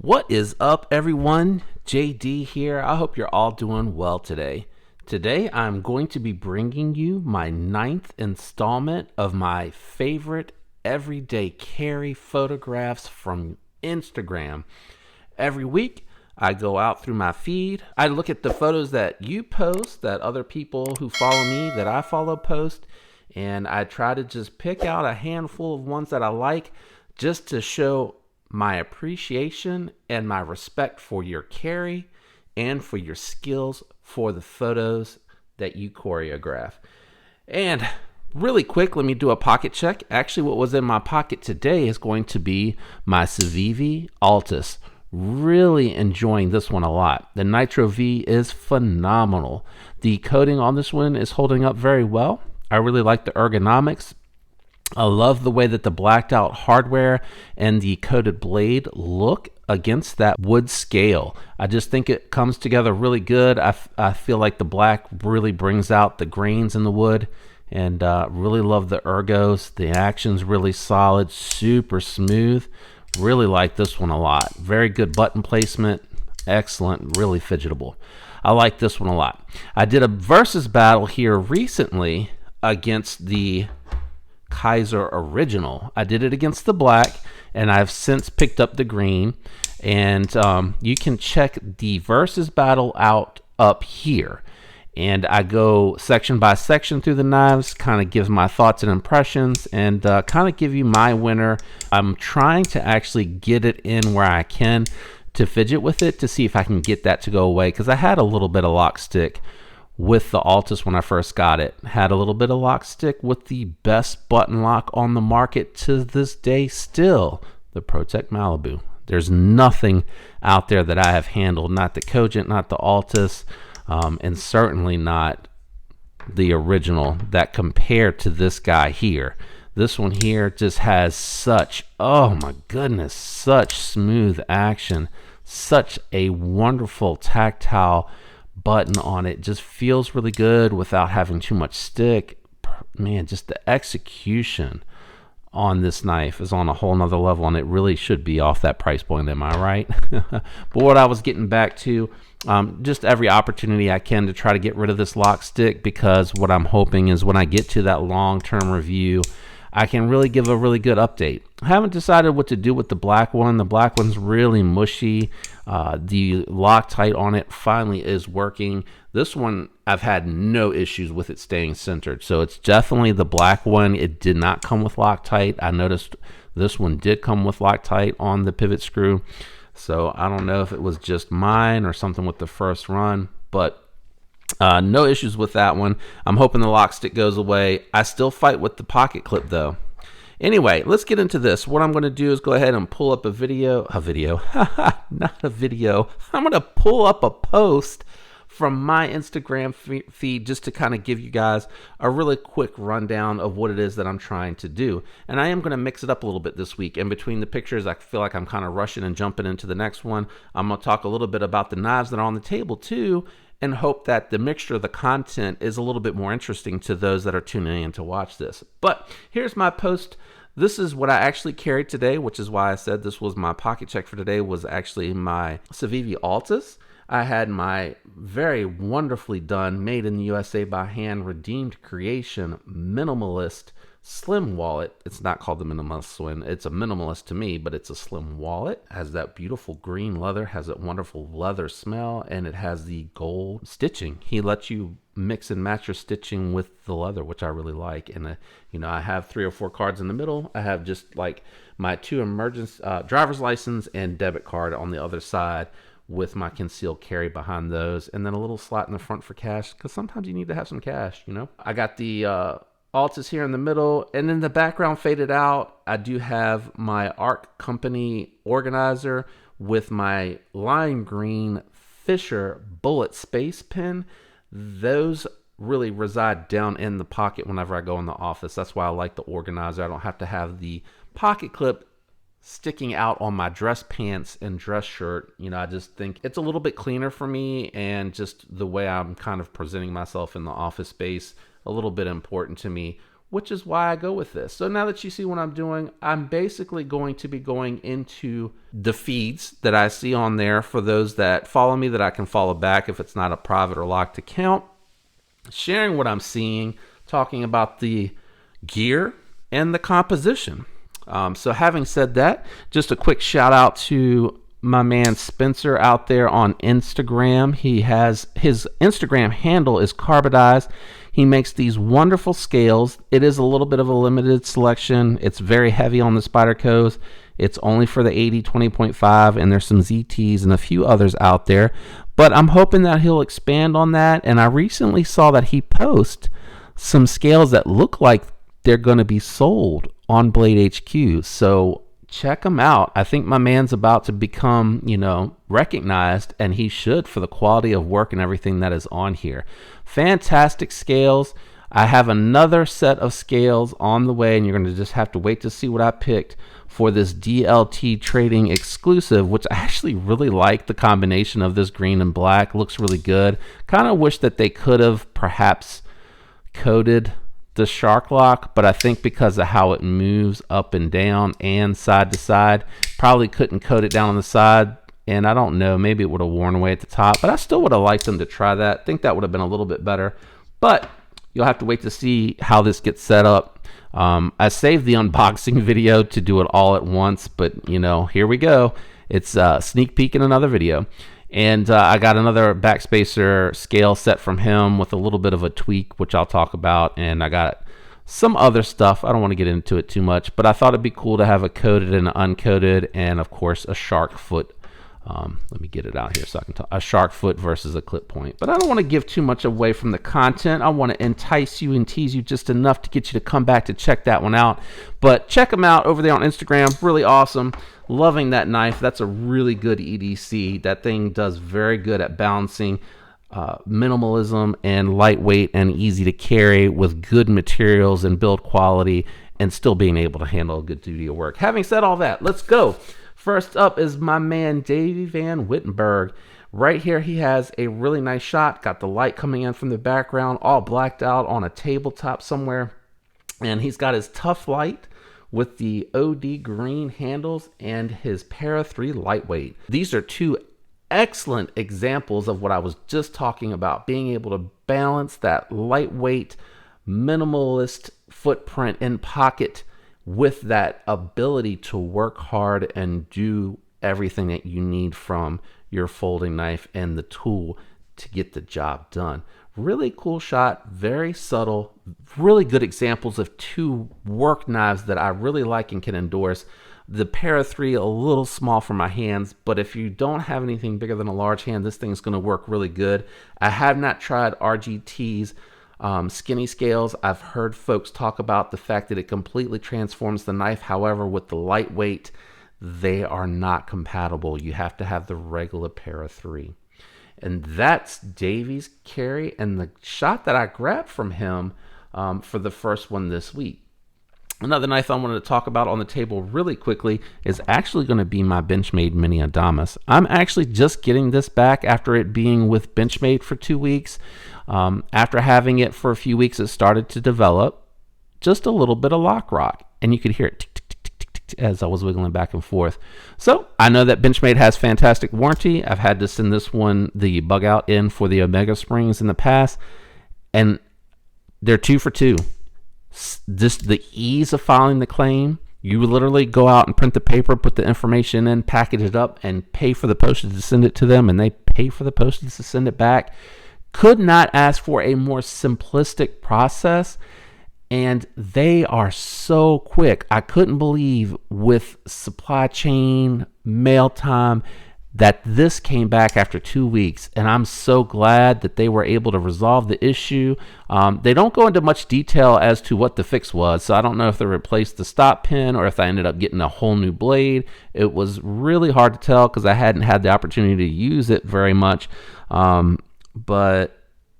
What is up, everyone? JD here. I hope you're all doing well today. Today, I'm going to be bringing you my 9th installment of my favorite everyday carry photographs from Instagram. Every week, I go out through my feed. I look at the photos that you post, that other people who follow me, that I follow post, and I try to just pick out a handful of ones that I like just to show my appreciation and my respect for your carry and for your skills for the photos that you choreograph. And really quick, let me do a pocket check. Actually, what was in my pocket today is going to be my Civivi Altus. Really enjoying this one a lot. The Nitro V is phenomenal. The coating on this one is holding up very well. I really like the ergonomics. I love the way that the blacked out hardware and the coated blade look against that wood scale. I just think it comes together really good. I feel like the black really brings out the grains in the wood, and really love the ergos. The action's really solid, super smooth. Really like this one a lot. Very good button placement, excellent, really fidgetable. I like this one a lot. I did a versus battle here recently against the Kaiser Original. I did it against the black, and I've since picked up the green, and you can check the versus battle out up here, and I go section by section through the knives, kind of gives my thoughts and impressions, and kind of give you my winner. I'm trying to actually get it in where I can to fidget with it to see if I can get that to go away, because I had a little bit of lock stick with the Altus when I first got it. Had a little bit of lock stick with the best button lock on the market to this day still, the ProTech Malibu. There's nothing out there that I have handled, not the Cogent, not the Altus, and certainly not the original, that compared to this guy here. This one here just has such, oh my goodness, such smooth action, such a wonderful tactile button on it. Just feels really good without having too much stick. Man, just the execution on this knife is on a whole nother level, and it really should be off that price point, am I right? But what I was getting back to, just every opportunity I can to try to get rid of this lock stick, because what I'm hoping is when I get to that long-term review, I can really give a really good update. I haven't decided what to do with the black one. The black one's really mushy. The Loctite on it finally is working. This one, I've had no issues with it staying centered. So it's definitely the black one. It did not come with Loctite. I noticed this one did come with Loctite on the pivot screw. So I don't know if it was just mine or something with the first run, but no issues with that one. I'm hoping the lock stick goes away. I still fight with the pocket clip though. Anyway, let's get into this. What I'm going to do is go ahead and pull up a video, not a video. I'm going to pull up a post from my Instagram feed just to kind of give you guys a really quick rundown of what it is that I'm trying to do. And I am going to mix it up a little bit this week. In between the pictures, I feel like I'm kind of rushing and jumping into the next one. I'm going to talk a little bit about the knives that are on the table too, and hope that the mixture of the content is a little bit more interesting to those that are tuning in to watch this. But here's my post. This is what I actually carried today, which is why I said this was my pocket check for today, was actually my Civivi Altus. I had my very wonderfully done, made in the USA by hand, redeemed creation, minimalist slim wallet. It's not called the minimalist slim. It's a minimalist to me, but it's a slim wallet. It has that beautiful green leather, has that wonderful leather smell, and it has the gold stitching. He lets you mix and match your stitching with the leather, which I really like. And I have 3 or 4 cards in the middle. I have just like my 2 emergency driver's license and debit card on the other side, with my concealed carry behind those, and then a little slot in the front for cash, because sometimes you need to have some cash. I got the Altus here in the middle, and in the background faded out, I do have my ARC Company organizer with my lime green Fisher bullet space pen. Those really reside down in the pocket whenever I go in the office. That's why I like the organizer. I don't have to have the pocket clip sticking out on my dress pants and dress shirt. I just think it's a little bit cleaner for me, and just the way I'm kind of presenting myself in the office space, a little bit important to me which is why I go with this. So now that you see what I'm doing, I'm basically going to be going into the feeds that I see on there for those that follow me that I can follow back if it's not a private or locked account, sharing what I'm seeing, talking about the gear and the composition. So having said that, just a quick shout out to my man Spencer out there on Instagram. He has his Instagram handle is Carbidized. He makes these wonderful scales. It is a little bit of a limited selection. It's very heavy on the Spyderco's. It's only for the 80 20.5, and there's some ZTs and a few others out there. But I'm hoping that he'll expand on that. And I recently saw that he posts some scales that look like they're going to be sold on Blade HQ. So check him out. I think my man's about to become, recognized, and he should, for the quality of work and everything that is on here. Fantastic scales. I have another set of scales on the way, and you're going to just have to wait to see what I picked for this DLT trading exclusive, which I actually really like the combination of this green and black. Looks really good. Kind of wish that they could have perhaps coated the shark lock, but I think because of how it moves up and down and side to side, probably couldn't coat it down on the side, and I don't know, maybe it would have worn away at the top, but I still would have liked them to try that. I think that would have been a little bit better, but you'll have to wait to see how this gets set up. I saved the unboxing video to do it all at once, but here we go. It's sneak peek in another video. And I got another backspacer scale set from him with a little bit of a tweak, which I'll talk about. And I got some other stuff. I don't want to get into it too much, but I thought it'd be cool to have a coated and an uncoated, and of course a shark foot. Let me get it out here so I can talk. A shark foot versus a clip point. But I don't want to give too much away from the content. I want to entice you and tease you just enough to get you to come back to check that one out. But check them out over there on Instagram. Really awesome. Loving that knife. That's a really good EDC. That thing does very good at balancing minimalism and lightweight and easy to carry with good materials and build quality, and still being able to handle a good duty of work. Having said all that, let's go. First up is my man Davey Van Wittenberg. Right here he has a really nice shot. Got the light coming in from the background, all blacked out on a tabletop somewhere. And he's got his Tough Light with the OD green handles and his Para 3 lightweight. These are two excellent examples of what I was just talking about, being able to balance that lightweight, minimalist footprint in pocket with that ability to work hard and do everything that you need from your folding knife and the tool to get the job done. Really cool shot, very subtle, really good examples of two work knives that I really like and can endorse. The Para 3, a little small for my hands, but if you don't have anything bigger than a large hand, this thing's going to work really good. I have not tried RGT's skinny scales. I've heard folks talk about the fact that it completely transforms the knife. However, with the lightweight, they are not compatible. You have to have the regular Para 3. And that's Davey's carry and the shot that I grabbed from him for the first one this week. Another knife I wanted to talk about on the table really quickly is actually going to be my Benchmade Mini Adamas. I'm actually just getting this back after it being with Benchmade for 2 weeks. After having it for a few weeks, it started to develop just a little bit of lock rock, and you could hear it tick, tick, tick, tick, tick, tick, as I was wiggling back and forth. So I know that Benchmade has fantastic warranty. I've had to send this one, the bug out, in for the Omega springs in the past, and they're 2 for 2. Just the ease of filing the claim. You literally go out and print the paper, put the information in, package it up, and pay for the postage to send it to them, and they pay for the postage to send it back. Could not ask for a more simplistic process, and they are so quick. I couldn't believe with supply chain, mail time, that this came back after 2 weeks, and I'm so glad that they were able to resolve the issue. They don't go into much detail as to what the fix was, so I don't know if they replaced the stop pin or if I ended up getting a whole new blade. It was really hard to tell because I hadn't had the opportunity to use it very much. But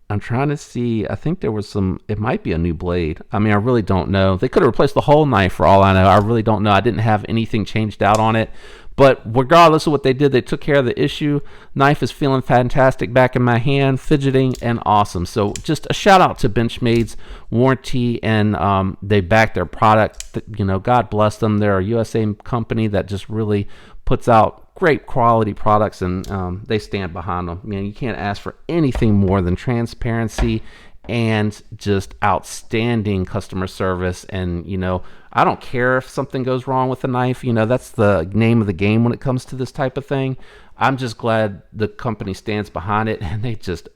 I'm trying to see. I think there was some, it might be a new blade. I mean, I really don't know. They could have replaced the whole knife for all I know. I really don't know. I didn't have anything changed out on it. But regardless of what they did, they took care of the issue. Knife is feeling fantastic back in my hand, fidgeting and awesome. So just a shout out to Benchmade's warranty, and they back their product. You know, God bless them. They're a USA company that just really puts out great quality products, and they stand behind them. Man, you can't ask for anything more than transparency and just outstanding customer service. And you know, I don't care if something goes wrong with the knife. You know, that's the name of the game when it comes to this type of thing. I'm just glad the company stands behind it, and they just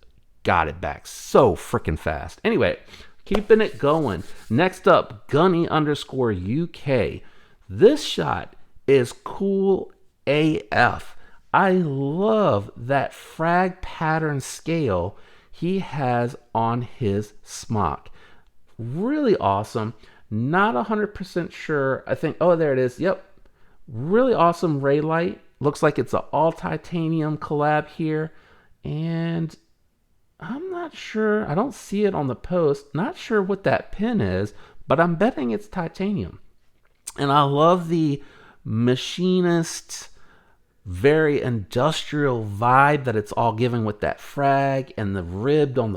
got it back so freaking fast. Anyway, keeping it going. Next up, Gunny_UK. This shot is cool AF. I love that frag pattern scale he has on his smock. Really awesome. Not 100% sure. I think, oh, there it is. Yep. Really awesome ray light. Looks like it's an all titanium collab here. And I'm not sure. I don't see it on the post. Not sure what that pin is, but I'm betting it's titanium. And I love the machinist, very industrial vibe that it's all giving with that frag and the ribbed on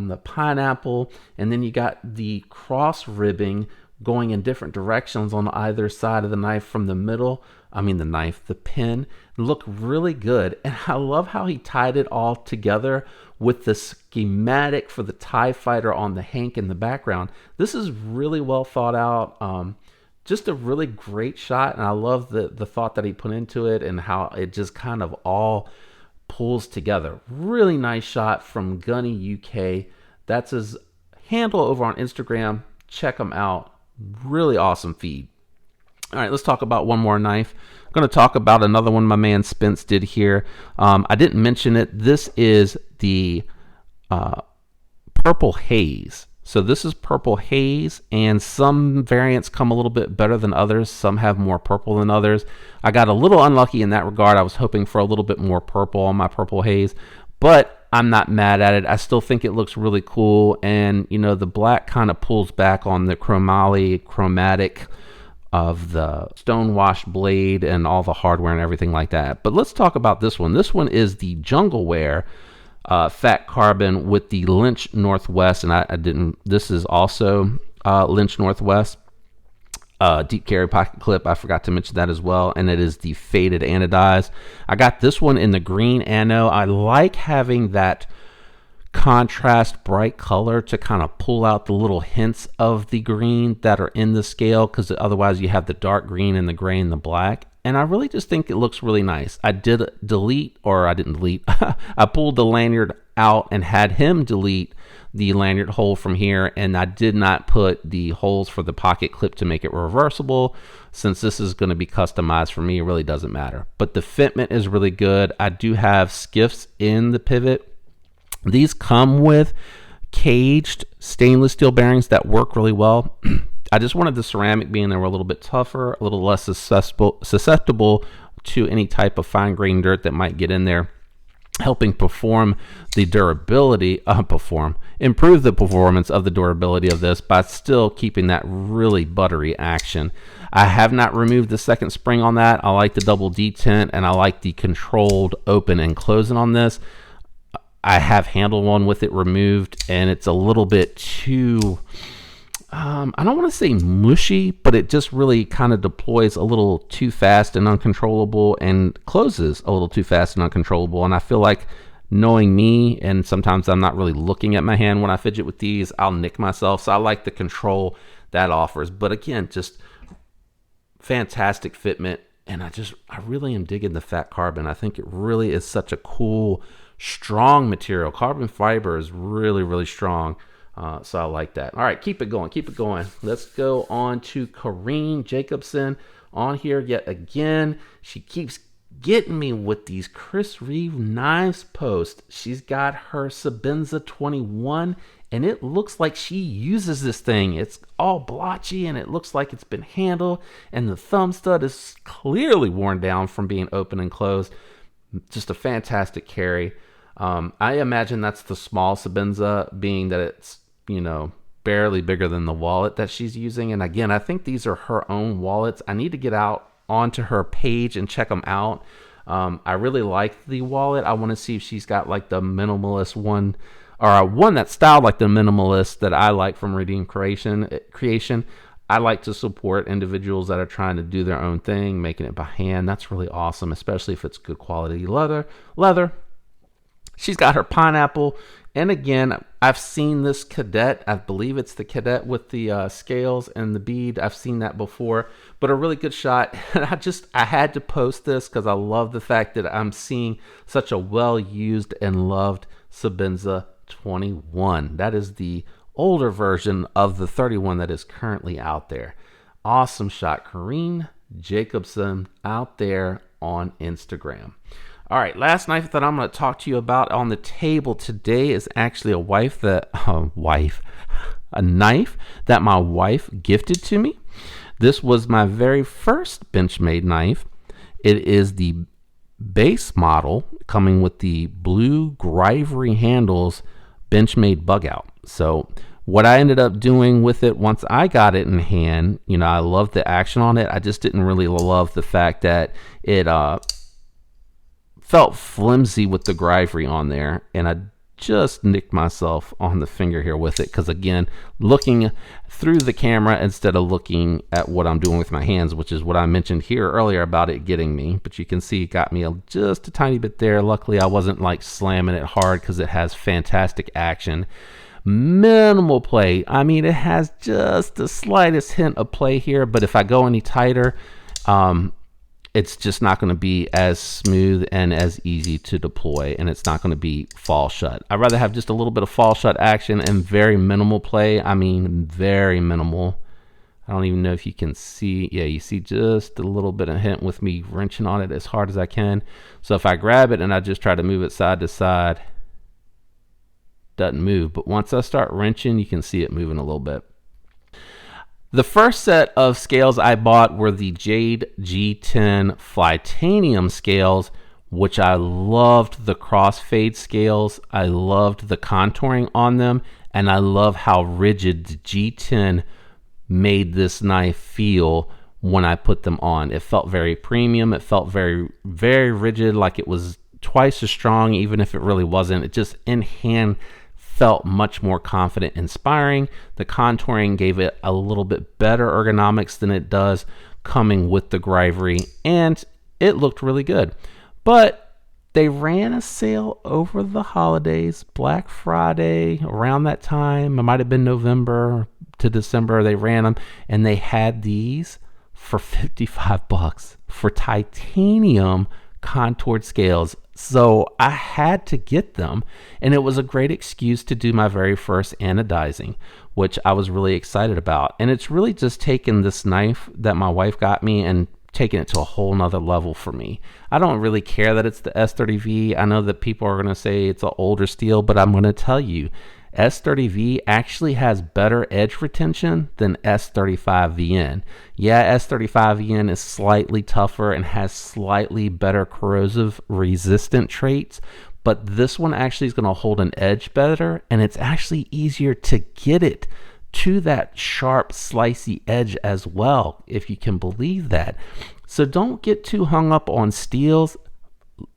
the pineapple, and then you got the cross ribbing going in different directions on either side of the knife from the middle. The pin look really good. And I love how he tied it all together with the schematic for the TIE fighter on the Hank in the background. This is really well thought out. Just a really great shot, and I love the thought that he put into it and how it just kind of all pulls together. Really nice shot from GunnyUK. That's his handle over on Instagram. Check him out. Really awesome feed. All right, let's talk about one more knife. I'm going to talk about another one my man Spence did here. I didn't mention it. This is the Purple Haze. So this is Purple Haze, and some variants come a little bit better than others. Some have more purple than others. I got a little unlucky in that regard. I was hoping for a little bit more purple on my Purple Haze, but I'm not mad at it. I still think it looks really cool, and you know, the black kind of pulls back on the chromatic of the stonewashed blade and all the hardware and everything like that. But let's talk about this one. This one is the Jungle Wear fat carbon with the Lynch Northwest, and this is also Lynch Northwest deep carry pocket clip. I forgot to mention that as well, and it is the faded anodized. I got this one in the green ano. I like having that contrast bright color to kind of pull out the little hints of the green that are in the scale, because otherwise you have the dark green and the gray and the black. And I really just think it looks really nice. I didn't delete. I pulled the lanyard out and had him delete the lanyard hole from here, and I did not put the holes for the pocket clip to make it reversible. Since this is going to be customized for me, it really doesn't matter. But the fitment is really good. I do have skiffs in the pivot. These come with caged stainless steel bearings that work really well. I just wanted the ceramic being they were a little bit tougher, a little less susceptible to any type of fine grained dirt that might get in there, helping improve the performance of the durability of this by still keeping that really buttery action. I have not removed the second spring on that. I like the double detent, and I like the controlled open and closing on this. I have handled one with it removed, and it's a little bit too... I don't want to say mushy, but it just really kind of deploys a little too fast and uncontrollable, and closes a little too fast and uncontrollable. And I feel like, knowing me, and sometimes I'm not really looking at my hand when I fidget with these, I'll nick myself. So I like the control that offers. But again, just fantastic fitment. And I really am digging the fat carbon. I think it really is such a cool, strong material. Carbon fiber is really, really strong. So I like that. All right, keep it going. Let's go on to Karin Jacobson on here yet again. She keeps getting me with these Chris Reeve knives posts. She's got her Sabenza 21, and it looks like she uses this thing. It's all blotchy, and it looks like it's been handled, and the thumb stud is clearly worn down from being open and closed. Just a fantastic carry. I imagine that's the small Sabenza, being that it's, barely bigger than the wallet that she's using. And again, I think these are her own wallets. I need to get out onto her page and check them out. I really like the wallet. I want to see if she's got like the minimalist one, or one that's styled like the minimalist that I like from Redeem Creation. I like to support individuals that are trying to do their own thing, making it by hand. That's really awesome, especially if it's good quality leather. She's got her pineapple. And again, I've seen this cadet. I believe it's the cadet with the scales and the bead. I've seen that before, but a really good shot. And I had to post this because I love the fact that I'm seeing such a well-used and loved Sebenza 21. That is the older version of the 31 that is currently out there. Awesome shot. Karin Jacobson out there on Instagram. All right, last knife that I'm going to talk to you about on the table today is actually a knife that my wife gifted to me. This was my very first Benchmade knife. It is the base model coming with the blue Grivory handles Benchmade bug out. So what I ended up doing with it once I got it in hand, I loved the action on it. I just didn't really love the fact that it felt flimsy with the Grivory on there, and I just nicked myself on the finger here with it because, again, looking through the camera instead of looking at what I'm doing with my hands, which is what I mentioned here earlier about it getting me. But you can see it got me just a tiny bit there. Luckily, I wasn't like slamming it hard because it has fantastic action. Minimal play. I mean, it has just the slightest hint of play here, but if I go any tighter, it's just not going to be as smooth and as easy to deploy, and it's not going to be fall shut. I'd rather have just a little bit of fall shut action and very minimal play. I mean, very minimal. I don't even know if you can see. Yeah, you see just a little bit of hint with me wrenching on it as hard as I can. So if I grab it and I just try to move it side to side, doesn't move. But once I start wrenching, you can see it moving a little bit. The first set of scales I bought were the Jade G10 Flytanium scales, which I loved the crossfade scales. I loved the contouring on them, and I love how rigid the G10 made this knife feel when I put them on. It felt very premium. It felt very, very rigid, like it was twice as strong, even if it really wasn't. It just in hand felt much more confident, inspiring. The contouring gave it a little bit better ergonomics than it does coming with the Grivory, and it looked really good. But they ran a sale over the holidays, Black Friday, around that time. It might have been November to December. They ran them, and they had these for $55 for titanium contoured scales. So I had to get them, and it was a great excuse to do my very first anodizing, which I was really excited about. And it's really just taken this knife that my wife got me and taking it to a whole nother level for me. I don't really care that it's the S30V. I know that people are going to say it's an older steel, but I'm going to tell you, S30V actually has better edge retention than S35VN. Yeah, S35VN is slightly tougher and has slightly better corrosive resistant traits, but this one actually is going to hold an edge better, and it's actually easier to get it to that sharp slicey edge as well, if you can believe that. So don't get too hung up on steels.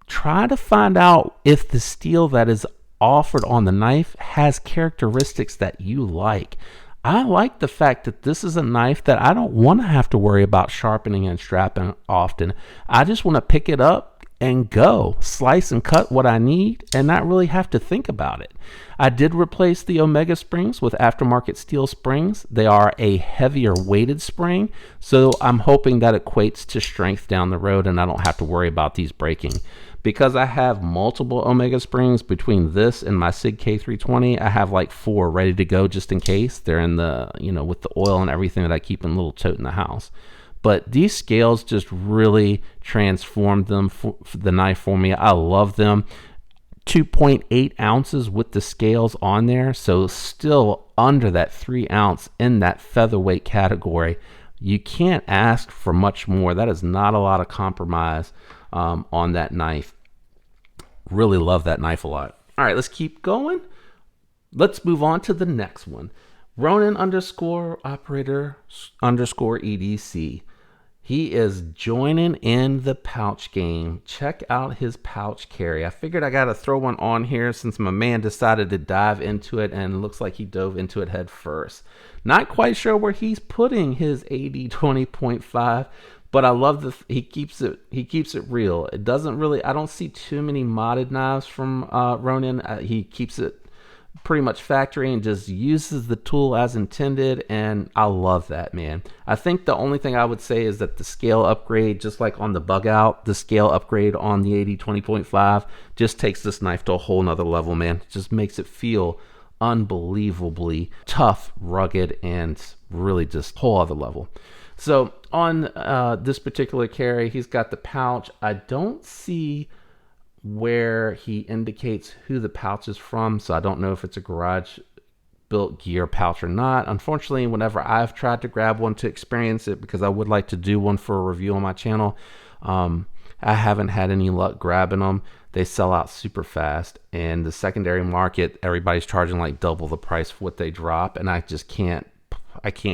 Try to find out if the steel that is offered on the knife has characteristics that you like. I like the fact that this is a knife that I don't want to have to worry about sharpening and strapping often. I just want to pick it up and go, slice and cut what I need, and not really have to think about it. I did replace the Omega springs with aftermarket steel springs. They are a heavier weighted spring, so I'm hoping that equates to strength down the road and I don't have to worry about these breaking. Because I have multiple Omega springs between this and my SIG K320, I have like 4 ready to go just in case. They're in the, with the oil and everything that I keep in a little tote in the house. But these scales just really transformed them for the knife for me. I love them. 2.8 ounces with the scales on there, so still under that 3 ounce in that featherweight category. You can't ask for much more. That is not a lot of compromise on that knife. Really love that knife a lot. All right, let's keep going. Let's move on to the next one. Ronin _operator _EDC. He is joining in the pouch game. Check out his pouch carry. I figured I got to throw one on here since my man decided to dive into it, and it looks like he dove into it head first. Not quite sure where he's putting his AD 20.5, but I love he keeps it real. It doesn't really, I don't see too many modded knives from Ronin. He keeps it pretty much factory and just uses the tool as intended, and I love that, man. I think the only thing I would say is that the scale upgrade, just like on the bug out, the scale upgrade on the AD 20.5 just takes this knife to a whole nother level, man. It just makes it feel unbelievably tough, rugged, and really just whole other level. So on this particular carry, he's got the pouch. I don't see where he indicates who the pouch is from, so I don't know if it's a garage built gear pouch or not. Unfortunately, whenever I've tried to grab one to experience it, because I would like to do one for a review on my channel, I haven't had any luck grabbing them. They sell out super fast, and the secondary market, everybody's charging like double the price for what they drop, and I can't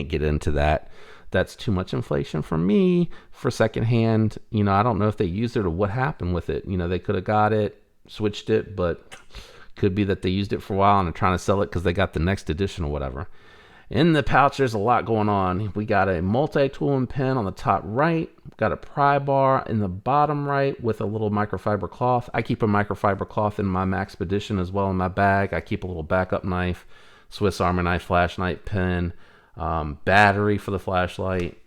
get into that. That's too much inflation for me for secondhand. You know, I don't know if they used it or what happened with it. You know, they could have got it, switched it, but could be that they used it for a while and are trying to sell it because they got the next edition or whatever. In the pouch, there's a lot going on. We got a multi-tool and pin on the top right. We've got a pry bar in the bottom right with a little microfiber cloth. I keep a microfiber cloth in my Maxpedition as well in my bag. I keep a little backup knife, Swiss Army knife, flashlight pin, battery for the flashlight,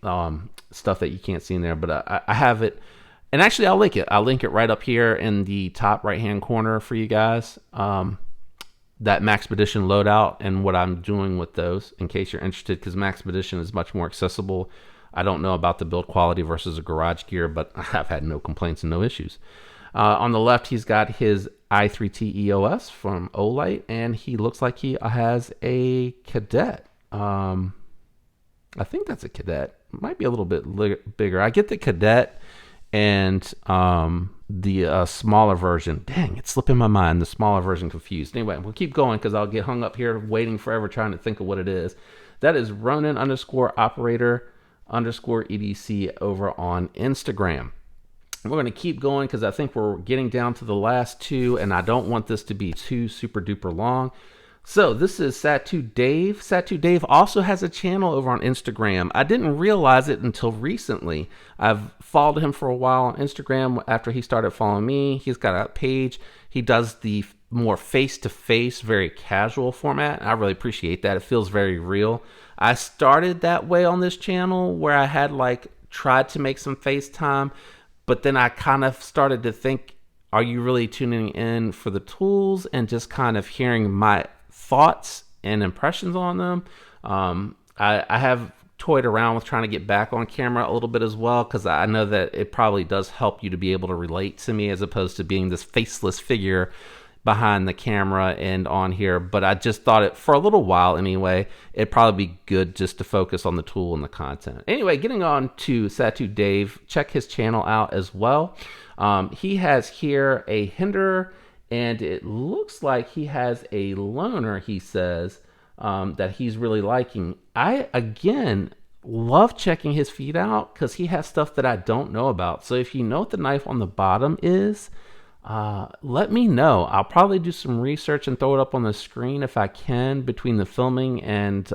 stuff that you can't see in there, but I have it, and actually I'll link it right up here in the top right hand corner for you guys, that Maxpedition loadout and what I'm doing with those, in case you're interested, because Maxpedition is much more accessible. I don't know about the build quality versus a garage gear, but I've had no complaints and no issues. On the left, he's got his i3T EOS from Olight, and he looks like he has a Cadet. I think that's a Cadet. It might be a little bit bigger. I get the Cadet and the smaller version. Dang, it's slipping my mind. The smaller version confused. Anyway, we'll keep going because I'll get hung up here waiting forever trying to think of what it is. That is Ronin _operator _EDC over on Instagram. We're going to keep going because I think we're getting down to the last two, and I don't want this to be too super duper long. So this is Satu Dave. Satu Dave also has a channel over on Instagram. I didn't realize it until recently. I've followed him for a while on Instagram after he started following me. He's got a page. He does the more face-to-face, very casual format. I really appreciate that. It feels very real. I started that way on this channel where I had tried to make some FaceTime, but then I kind of started to think, are you really tuning in for the tools and just kind of hearing my thoughts and impressions on them? I have toyed around with trying to get back on camera a little bit as well, because I know that it probably does help you to be able to relate to me as opposed to being this faceless figure behind the camera and on here. But I just thought it, for a little while anyway, it'd probably be good just to focus on the tool and the content. Anyway, getting on to Satu Dave, check his channel out as well. He has here a Hinder, and it looks like he has a loaner, he says, that he's really liking. I, again, love checking his feet out because he has stuff that I don't know about. So if you know what the knife on the bottom is, let me know. I'll probably do some research and throw it up on the screen if I can between the filming and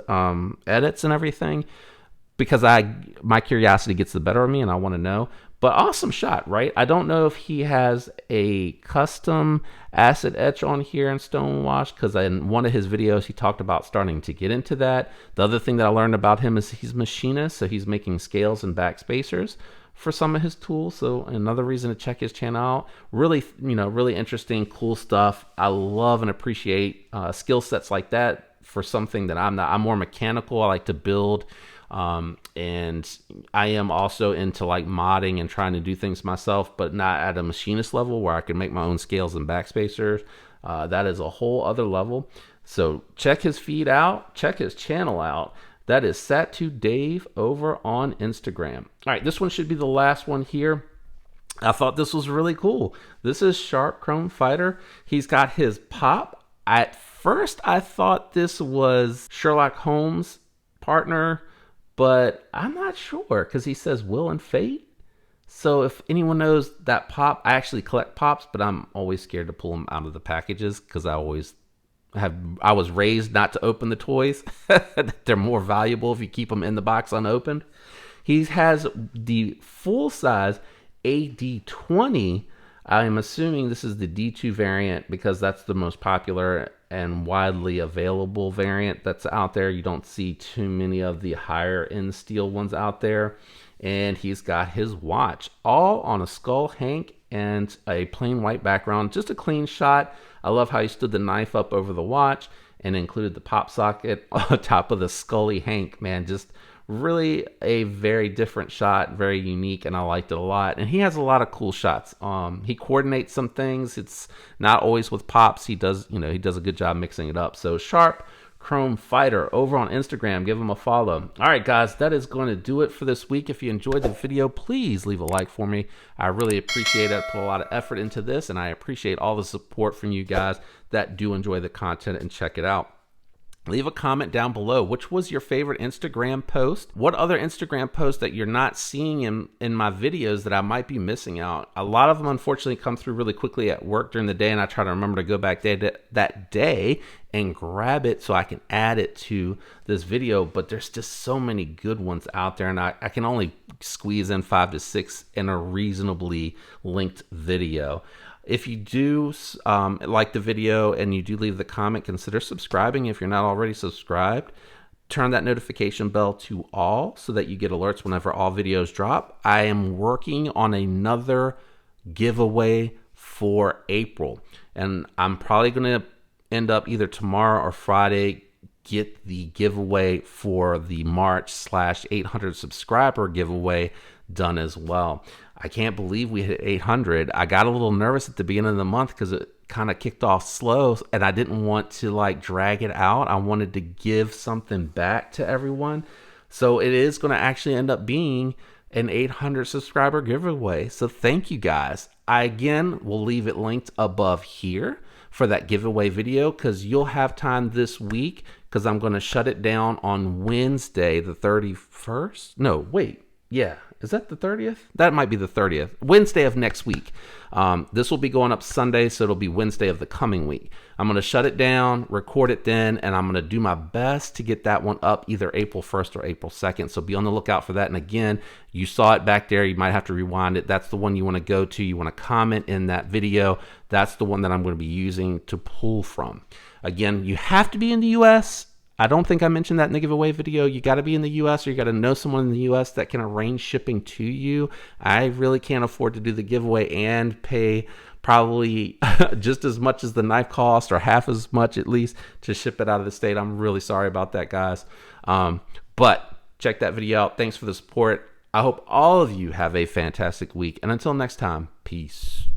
edits and everything, because my curiosity gets the better of me and I want to know. But awesome shot, right? I don't know if he has a custom acid etch on here in Stonewash, because in one of his videos he talked about starting to get into that. The other thing that I learned about him is he's a machinist, so he's making scales and back spacers for some of his tools. So another reason to check his channel out. Really, really interesting, cool stuff. I love and appreciate skill sets like that for something that I'm not. I'm more mechanical. I like to build. And I am also into modding and trying to do things myself, but not at a machinist level where I can make my own scales and backspacers. That is a whole other level. So check his feed out, check his channel out. That is Satu Dave over on Instagram. All right, this one should be the last one here. I thought this was really cool. This is Sharp Chrome Fighter. He's got his pop. At first, I thought this was Sherlock Holmes' partner, but I'm not sure because he says Will and Fate. So if anyone knows that pop, I actually collect pops, but I'm always scared to pull them out of the packages because I was raised not to open the toys. They're more valuable if you keep them in the box unopened. He has the full size AD20. I'm assuming this is the D2 variant because that's the most popular and widely available variant that's out there. You don't see too many of the higher end steel ones out there. And he's got his watch all on a skull hank and a plain white background, just a clean shot. I love how he stood the knife up over the watch and included the pop socket on top of the scully hank. Man, just really a very different shot, very unique, and I liked it a lot. And he has a lot of cool shots. He coordinates some things. It's not always with pops. He does a good job mixing it up. So Sharp Chrome Fighter over on Instagram. Give him a follow. All right, guys, that is going to do it for this week. If you enjoyed the video, please leave a like for me. I really appreciate it. I put a lot of effort into this, and I appreciate all the support from you guys that do enjoy the content and check it out. Leave a comment down below. Which was your favorite Instagram post? What other Instagram posts that you're not seeing in my videos that I might be missing out? A lot of them, unfortunately, come through really quickly at work during the day, and I try to remember to go back that day and grab it so I can add it to this video. But there's just so many good ones out there, and I can only squeeze in 5 to 6 in a reasonably linked video. If you do like the video and you do leave the comment, consider subscribing if you're not already subscribed. Turn that notification bell to all so that you get alerts whenever all videos drop. I am working on another giveaway for April, and I'm probably going to end up either tomorrow or Friday get the giveaway for the March/800 subscriber giveaway done as well. I can't believe we hit 800. I got a little nervous at the beginning of the month because it kind of kicked off slow, and I didn't want to like drag it out. I wanted to give something back to everyone. So it is going to actually end up being an 800 subscriber giveaway. So thank you guys. I again will leave it linked above here for that giveaway video because you'll have time this week because I'm going to shut it down on Wednesday the 31st. No, wait. Yeah. Is that the 30th? That might be the 30th. Wednesday of next week. This will be going up Sunday, so it'll be Wednesday of the coming week. I'm going to shut it down, record it then, and I'm going to do my best to get that one up either April 1st or April 2nd. So be on the lookout for that. And again, you saw it back there. You might have to rewind it. That's the one you want to go to. You want to comment in that video. That's the one that I'm going to be using to pull from. Again, you have to be in the U.S. I don't think I mentioned that in the giveaway video. You got to be in the U.S. or you got to know someone in the U.S. that can arrange shipping to you. I really can't afford to do the giveaway and pay probably just as much as the knife cost or half as much at least to ship it out of the state. I'm really sorry about that, guys. But check that video out. Thanks for the support. I hope all of you have a fantastic week. And until next time, peace.